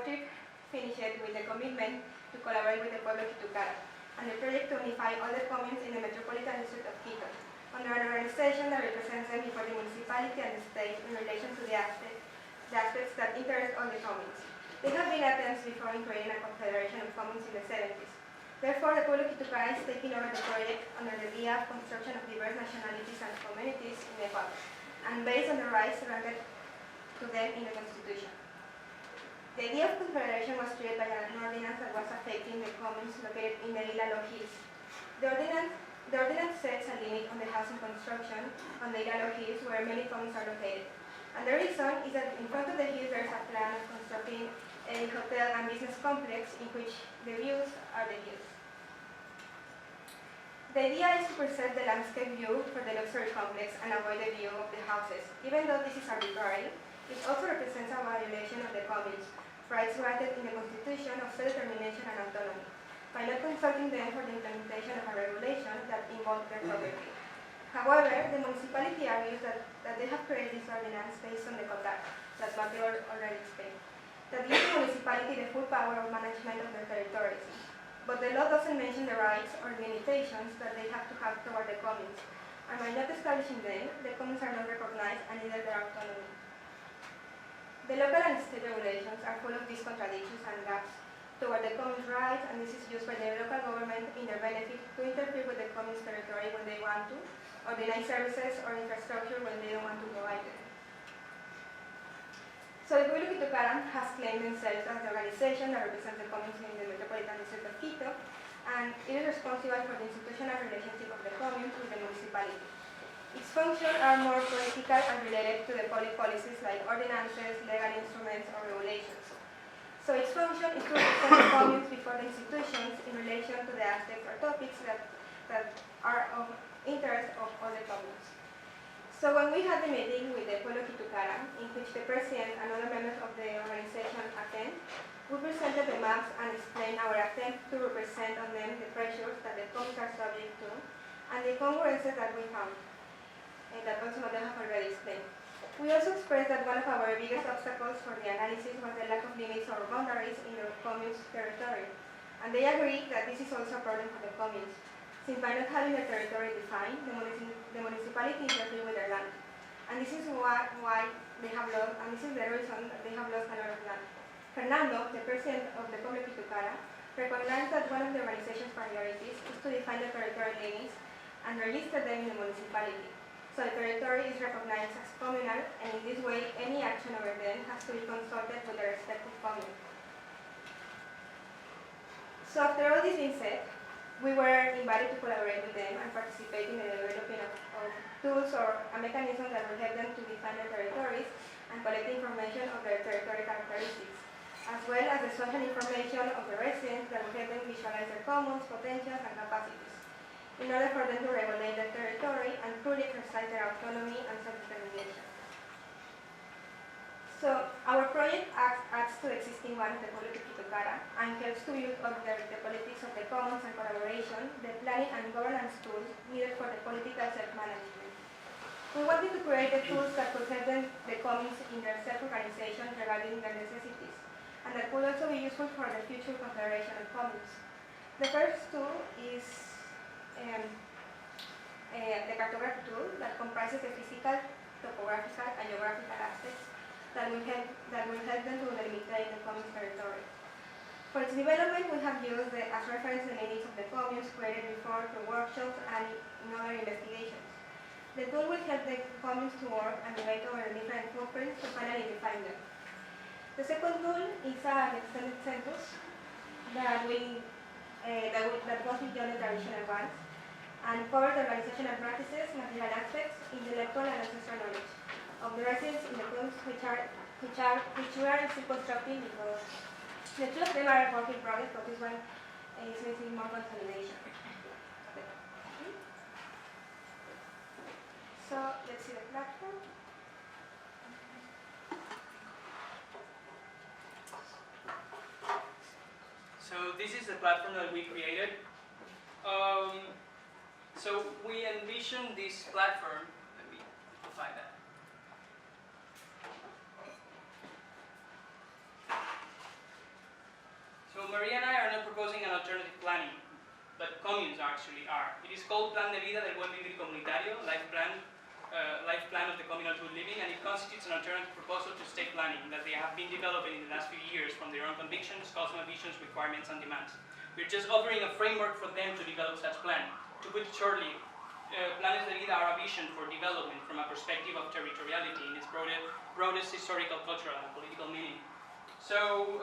our trip finished with the commitment to collaborate with the Pueblo Quitucara and the project to unify all the comments in the Metropolitan District of Quito under an organization that represents them before the municipality and the state in relation to the aspects that interest all the comments. There have been attempts before in creating a confederation of comments in the 70s. Therefore, the Pueblo Quitucara is taking over the project under the idea of construction of diverse nationalities and communities in Nepal, and based on the rights granted to them in the Constitution. The idea of confederation was created by an ordinance that was affecting the commons located in the Ilalo Hills. The ordinance sets a limit on the housing construction on the Ilalo Hills where many commons are located. And the reason is that in front of the hills there is a plan of constructing a hotel and business complex in which the views are the hills. The idea is to preserve the landscape view for the luxury complex and avoid the view of the houses. Even though this is arbitrary, it also represents a violation of the commons' rights granted in the Constitution of self-determination and autonomy, by not consulting them for the implementation of a regulation that involves their property. However, the municipality argues that they have created this ordinance based on the COTAC, that Mateo already explained, that gives the municipality the full power of management of their territories. But the law doesn't mention the rights or limitations that they have to have toward the commons, and by not establishing them, the commons are not recognized and neither their autonomy. The local and state regulations are full of these contradictions and gaps toward the commons' rights, and this is used by the local government in their benefit to interfere with the commons' territory when they want to, or deny services or infrastructure when they don't want to provide them. So the Pueblo Quitucara has claimed themselves as the organization that represents the commons in the Metropolitan District of Quito, and it is responsible for the institutional relationship of the commons with the municipality. Its functions are more political and related to the public policies like ordinances, legal instruments, or regulations. So its function is to represent the commons before the institutions in relation to the aspects or topics that are of interest of all the commons. So when we had the meeting with the Pueblo Quitucara, in which the president and other members of the organization attend, we presented the maps and explained our attempt to represent on them the pressures that the commons are subject to and the incongruences that we found, and that also Mateo have already explained. We also expressed that one of our biggest obstacles for the analysis was the lack of limits or boundaries in the commons' territory, and they agreed that this is also a problem for the commons, since by not having the territory defined, the municipality interferes with their land. And this is why they have lost, and this is the reason that they have lost a lot of land. Fernando, the president of the Pueblo Quitucara, recognized that one of the organization's priorities is to define the territorial limits and register them in the municipality. So the territory is recognized as communal, and in this way, any action over them has to be consulted with the respective commune. So after all this being said, we were invited to collaborate with them and participate in the development of tools or a mechanism that will help them to define their territories and collect information of their territorial characteristics, as well as the social information of the residents that will help them visualize their commons, potentials, and capacities, in order for them to regulate their territory and truly exercise their autonomy and self-determination. So our project adds to the existing one of the Pueblo Quitucara and helps to build up the politics of the commons and collaboration, the planning and governance tools needed for the political self-management. We wanted to create the tools that could help the commons in their self-organization regarding their necessities, and that could also be useful for the future confederation of commons. The first tool is the cartography tool that comprises the physical, topographical, and geographical aspects that will help them to delimitate the commons territory. For its development, we have used as reference the limits of the commons created before through workshops and in other investigations. The tool will help the commons to work and debate over the different footprints to finally define them. The second tool is an extended census that goes beyond the traditional ones and covers the organizational practices, material aspects, intellectual and ancestral knowledge of the residents in the commons which we are still constructing, because the two of them are work in progress, but this one is missing more consolidation. So let's see the platform. So this is the platform that we created. So we envisioned this platform. Let me define that. actually are. It is called Plan de Vida del Buen Vivir Comunitario, life plan of the communal good living, and it constitutes an alternative proposal to state planning that they have been developing in the last few years from their own convictions, cosmovisions, requirements, and demands. We're just offering a framework for them to develop such plan. To put it shortly, Planes de Vida are a vision for development from a perspective of territoriality in its broadest historical, cultural, and political meaning. So,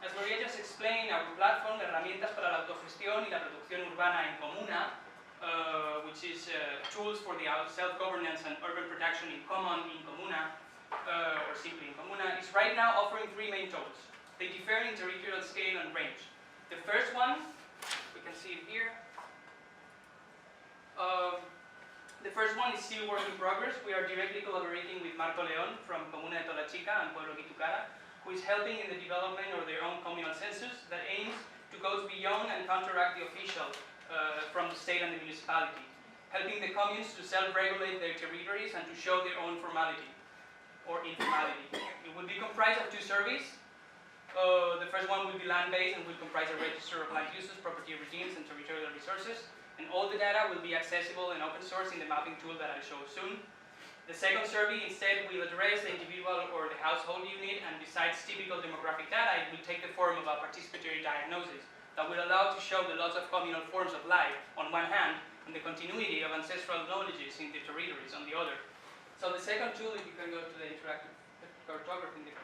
as Maria just explained, our platform, Herramientas para la Autogestión y la Producción Urbana en Comuna, which is tools for the self-governance and urban production in common, in Comuna, or simply in Comuna, is right now offering three main tools. They differ in territorial scale and range. The first one, we can see it here. The first one is still work in progress. We are directly collaborating with Marco León from Comuna de Tola-Chica and Pueblo Guitucara, who is helping in the development of their own communal census that aims to go beyond and counteract the official from the state and the municipality, helping the communes to self-regulate their territories and to show their own formality or informality. It will be comprised of two surveys. The first one will be land-based and will comprise a register of land uses, property regimes, and territorial resources. And all the data will be accessible and open source in the mapping tool that I'll show soon. The second survey instead will address the individual or the household unit, and besides typical demographic data, it will take the form of a participatory diagnosis that will allow to show the lots of communal forms of life on one hand, and the continuity of ancestral knowledges in the territories on the other. So the second tool, if you can go to the interactive cartography,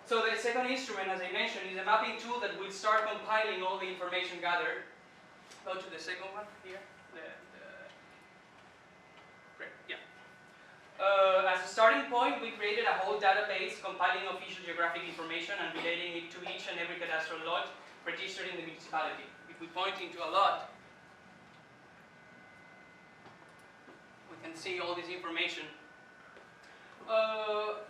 so the second instrument, as I mentioned, is a mapping tool that will start compiling all the information gathered. Go to the second one here. As a starting point, we created a whole database compiling official geographic information and relating it to each and every cadastral lot registered in the municipality. If we point into a lot, we can see all this information.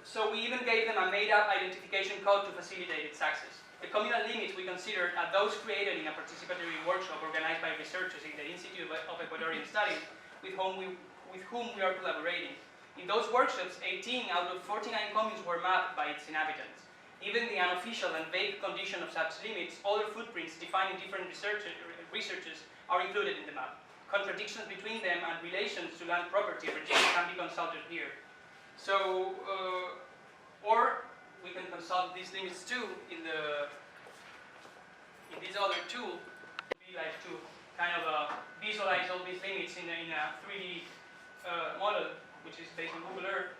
So we even gave them a made-up identification code to facilitate its access. The communal limits we considered are those created in a participatory workshop organized by researchers in the Institute of Ecuadorian Studies with whom we are collaborating. In those workshops, 18 out of 49 communes were mapped by its inhabitants. Even the unofficial and vague condition of such limits, other footprints defined in different researches are included in the map. Contradictions between them and relations to land property regimes can be consulted here. So, or we can consult these limits too in this other tool. We like to kind of visualize all these limits in a 3D model, which is based on Google Earth.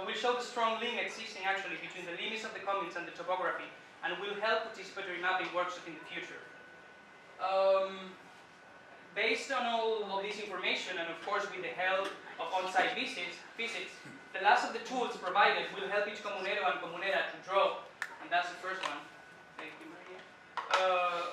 Will show the strong link existing actually between the limits of the communes and the topography, and will help participatory mapping workshops in the future. Based on all of this information, and of course with the help of on-site visits, the last of the tools provided will help each comunero and comunera to draw, and that's the first one. Thank you, Maria.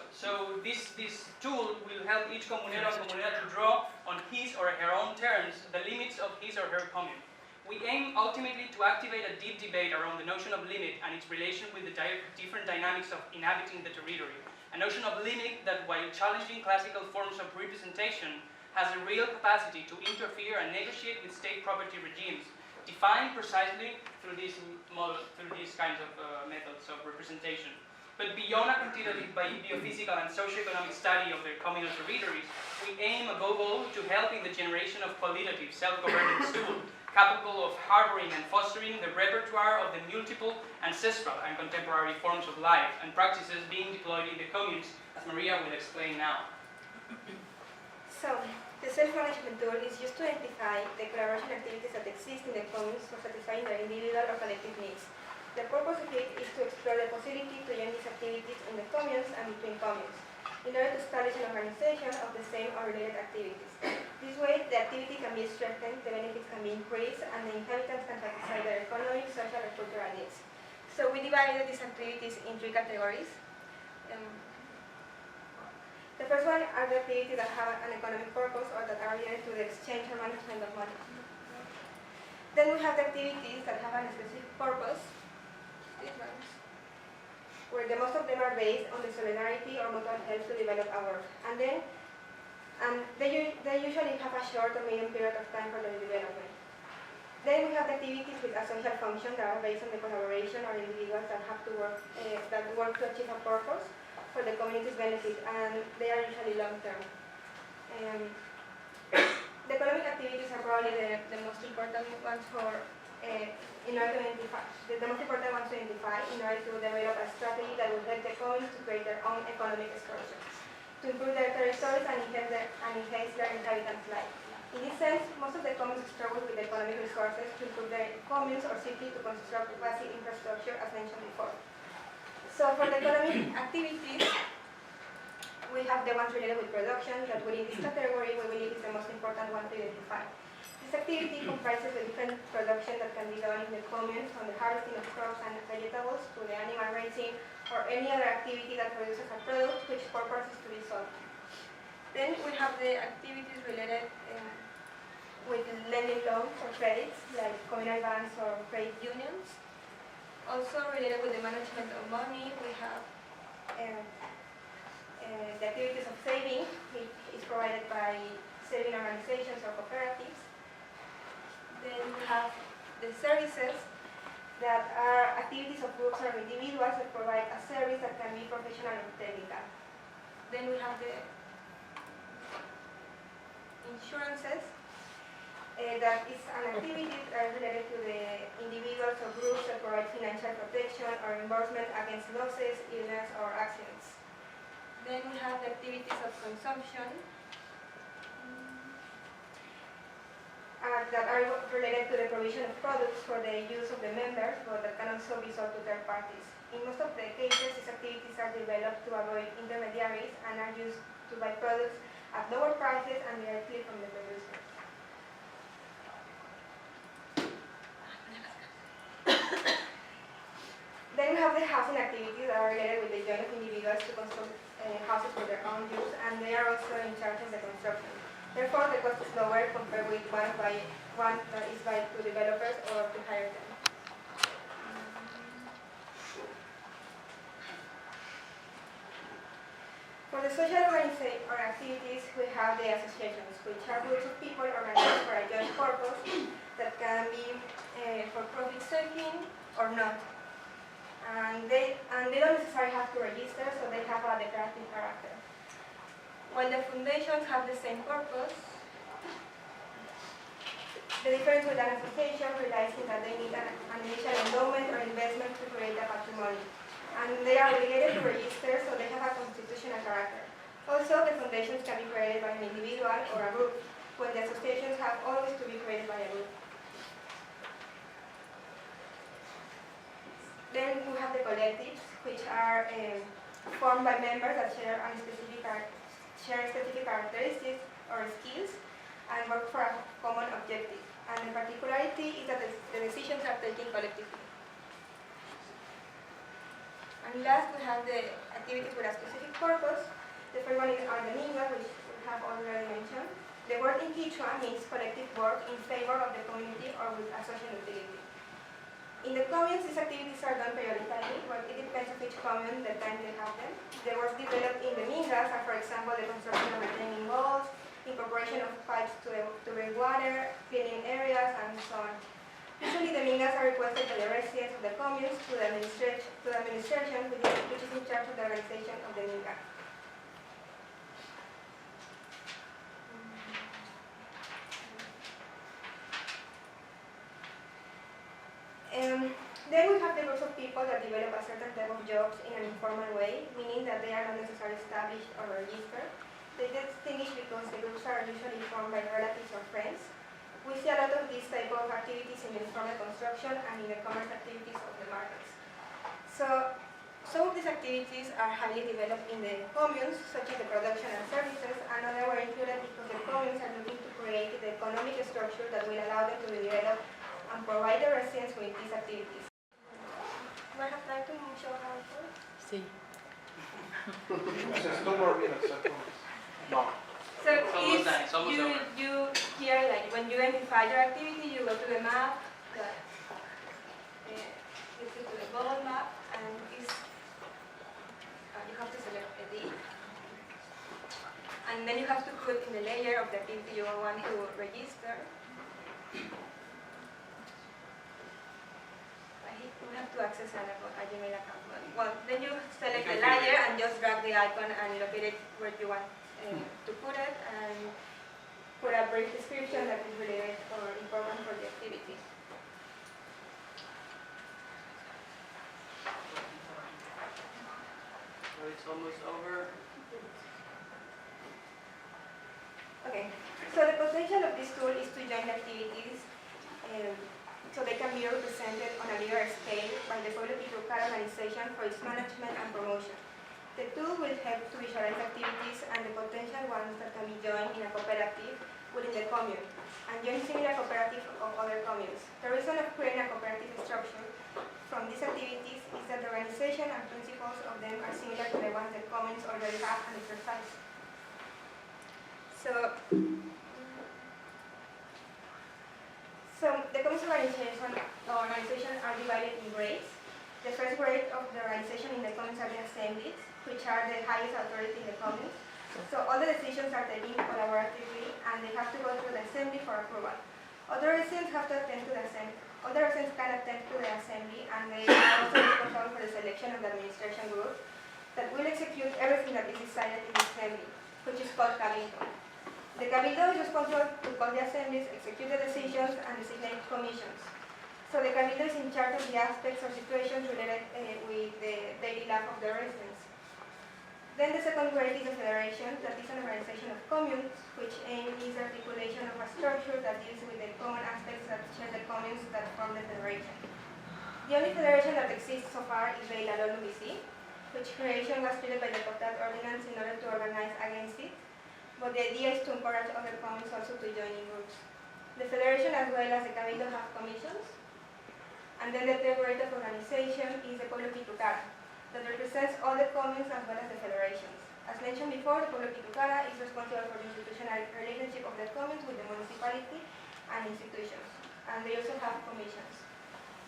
So this tool will help each comunero and comunera to draw on his or her own terms the limits of his or her commune. We aim ultimately to activate a deep debate around the notion of limit and its relation with the different dynamics of inhabiting the territory. A notion of limit that, while challenging classical forms of representation, has a real capacity to interfere and negotiate with state property regimes, defined precisely through these kinds of methods of representation. But beyond a quantitative biophysical and socio-economic study of their communal territories, we aim above all to help in the generation of qualitative self-governance tools capable of harboring and fostering the repertoire of the multiple ancestral and contemporary forms of life and practices being deployed in the communes, as Maria will explain now. So, the self-management tool is used to identify the collaboration activities that exist in the communes for satisfying their individual or collective needs. The purpose of it is to explore the possibility to join these activities in the communes and between communes, in order to establish an organization of the same or related activities. This way, the activity can be strengthened, the benefits can be increased, and the inhabitants can satisfy their economic, social, and cultural needs. So we divided these activities in three categories. The first one are the activities that have an economic purpose or that are related to the exchange or management of money. Then we have the activities that have a specific purpose, these ones, where the most of them are based on the solidarity or mutual help to develop a work. And then they usually have a short or medium period of time for their development. Then we have the activities with a social function that are based on the collaboration or individuals that have to work to achieve a purpose. for the community's benefit, and they are usually long-term. The economic activities are probably the most important ones in order to identify, the most important ones to identify in order to develop a strategy that will help the communities to create their own economic structure, to improve their territories and enhance their inhabitants' life. In this sense, most of the communes struggle with economic resources to improve their communes or simply to construct basic infrastructure, as mentioned before. So for the economic activities, we have the ones related with production, that within this category we believe is the most important one to identify. This activity comprises the different production that can be done in the communes, from the harvesting of crops and vegetables to the animal raising or any other activity that produces a product which purpose is to be sold. Then we have the activities related with lending loans or credits, like communal banks or credit unions. Also related with the management of money, we have the activities of saving, which is provided by saving organizations or cooperatives. Then we have the services, that are activities of groups or individuals that provide a service that can be professional or technical. Then we have the insurances, that is an activity that is related to the individuals or groups that provide financial protection or reimbursement against losses, illness, or accidents. Then we have the activities of consumption, that are related to the provision of products for the use of the members, but that can also be sold to third parties. In most of the cases, these activities are developed to avoid intermediaries and are used to buy products at lower prices and directly from the producers. Then we have the housing activities that are related with the joint of individuals to construct houses for their own use, and they are also in charge of the construction. Therefore, the cost is lower compared with one that is by to developers or to hire them. For the social organization or activities, we have the associations, which are groups of people organized for a joint purpose that can be for profit seeking or not. And they don't necessarily have to register, so they have a declarative character. While the foundations have the same purpose, the difference with an association relies in that they need an initial endowment or investment to create a patrimony. And they are obligated to register, so they have a constitutional character. Also, the foundations can be created by an individual or a group, when the associations have always to be created by a group. Then we have the collectives, which are formed by members that share specific characteristics or skills and work for a common objective. And the particularity is that the decisions are taken collectively. And last, we have the activities with a specific purpose. The first one are the mingas, which we have already mentioned. The word in Quechua means collective work in favor of the community or with a social utility. In the communes, these activities are done periodically, but it depends on each commune the time they have them. The works developed in the mingas are, for example, the construction of retaining walls, incorporation of pipes to bring water, cleaning areas, and so on. Usually, the mingas are requested by the residents of the communes to the administration, which is in charge of the organization of the minga. Then we have the groups of people that develop a certain type of jobs in an informal way, meaning that they are not necessarily established or registered. They distinguish because the groups are usually formed by relatives or friends. We see a lot of these type of activities in the informal construction and in the commerce activities of the markets. So some of these activities are highly developed in the communes, such as the production and services, and others were included because the communes are looking to create the economic structure that will allow them to develop and provide the residents with these activities. Do I have time to show how it works? Sí. No more minutes. No. So Almost done, it's almost over. you here, like when you identify your activity, you go to the map, you go to the global map, and you have to select a D. And then you have to put in the layer of the activity you want to register. I hit we have to access a Gmail account. Well, then you select the You can layer create it. and just drag the icon and locate it where you want to put it, and put a brief description that is related or important for the activity. So it's almost over. Okay, so the potential of this tool is to join activities so they can be represented on a bigger scale by the Pueblo Pitucar organization for its management and promotion. The tool will help to visualize activities and the potential ones that can be joined in a cooperative within the commune, and join similar cooperatives of other communes. The reason of creating a cooperative structure from these activities is that the organization and principles of them are similar to the ones that communes already have and exercise. So the communes organization are divided in grades. The first grade of the organization in the communes are the assemblies, which are the highest authority in the communes. So all the decisions are taken collaboratively, and they have to go through the assembly for approval. Other residents have to attend to the assembly. Other residents can attend to the assembly, and they are also responsible for the selection of the administration group that will execute everything that is decided in the assembly, which is called cabildo. The cabildo is responsible to call the assemblies, execute the decisions, and designate commissions. So the cabildo is in charge of the aspects or situations related with the daily life of the residents. Then the second grade is the federation, that is an organization of communes, which aim is the articulation of a structure that deals with the common aspects that share the communes that form the federation. The only federation that exists so far is the Ilalol UBC, which creation was treated by the COTAD ordinance in order to organize against it, but the idea is to encourage other communes also to join in groups. The federation as well as the cabildo have commissions, and then the third grade of organization is the Pueblo Pitucar, that represents all the communes as well as the federations. As mentioned before, the Pueblo Pitucara is responsible for the institutional relationship of the communes with the municipality and institutions, and they also have commissions.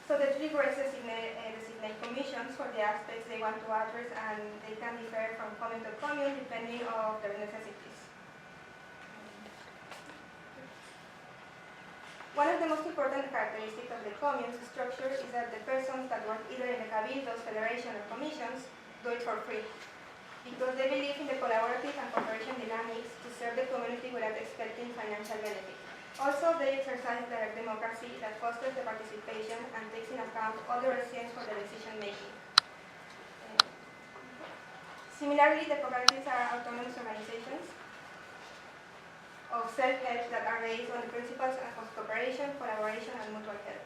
So the three grades designate commissions for the aspects they want to address, and they can differ from commune to commune depending on their necessities. One of the most important characteristics of the commune's structure is that the persons that work either in the cabildos, federation, or commissions do it for free, because they believe in the collaborative and cooperation dynamics to serve the community without expecting financial benefit. Also, they exercise direct democracy that fosters the participation and takes in account all the residents for the decision making. Similarly, the cooperatives are autonomous organizations of self-help that are based on the principles of cooperation, collaboration, and mutual help.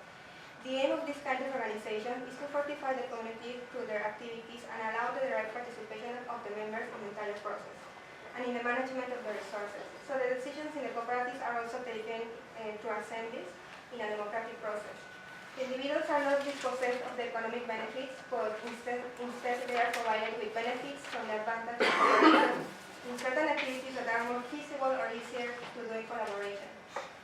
The aim of this kind of organization is to fortify the community through their activities and allow the direct participation of the members in the entire process and in the management of the resources. So the decisions in the cooperatives are also taken through assemblies in a democratic process. The individuals are not dispossessed of the economic benefits, but instead they are provided with benefits from the advantage of cooperation in certain activities that are more feasible or easier to do in collaboration.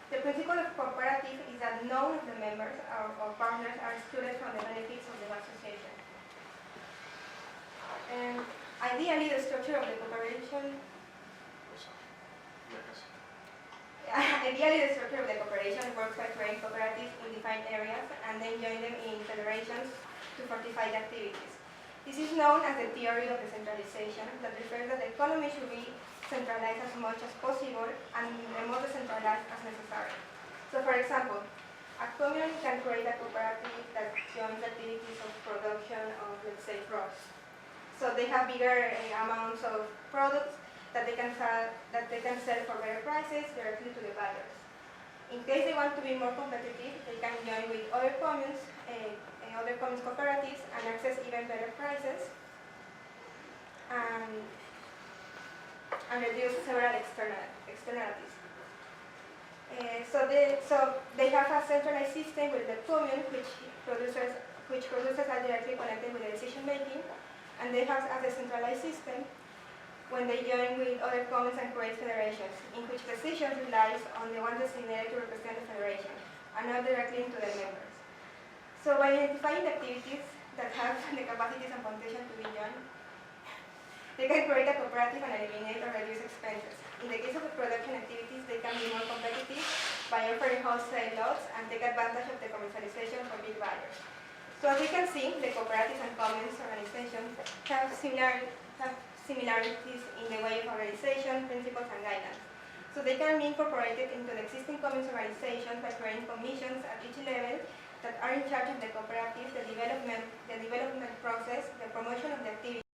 The principle of cooperative is that none of the members or partners are excluded from the benefits of the association. And ideally, the structure of the cooperation works by creating cooperatives in defined areas and then join them in federations to fortify the activities. This is known as the theory of decentralization, that refers that the economy should be centralized as much as possible and the most decentralized as necessary. So for example, a commune can create a cooperative that joins activities of production of, let's say, drugs. So they have bigger amounts of products that they can sell for better prices directly to the buyers. In case they want to be more competitive, they can join with other communes cooperatives and access even better prices and reduce several externalities. So they have a centralized system with the commune, which producers are directly connected with the decision making, and they have a decentralized system when they join with other communes and create federations, in which decisions relies on the one designated to represent the federation, and not directly into the members. So by identifying the activities that have the capacities and potential to be joined, they can create a cooperative and eliminate or reduce expenses. In the case of the production activities, they can be more competitive by offering wholesale lots and take advantage of the commercialization for big buyers. So as you can see, the cooperatives and commons organizations have similarities in the way of organization, principles, and guidelines. So they can be incorporated into the existing commons organization by creating commissions at each level that are in charge of the cooperative, the development process, the promotion of the activity,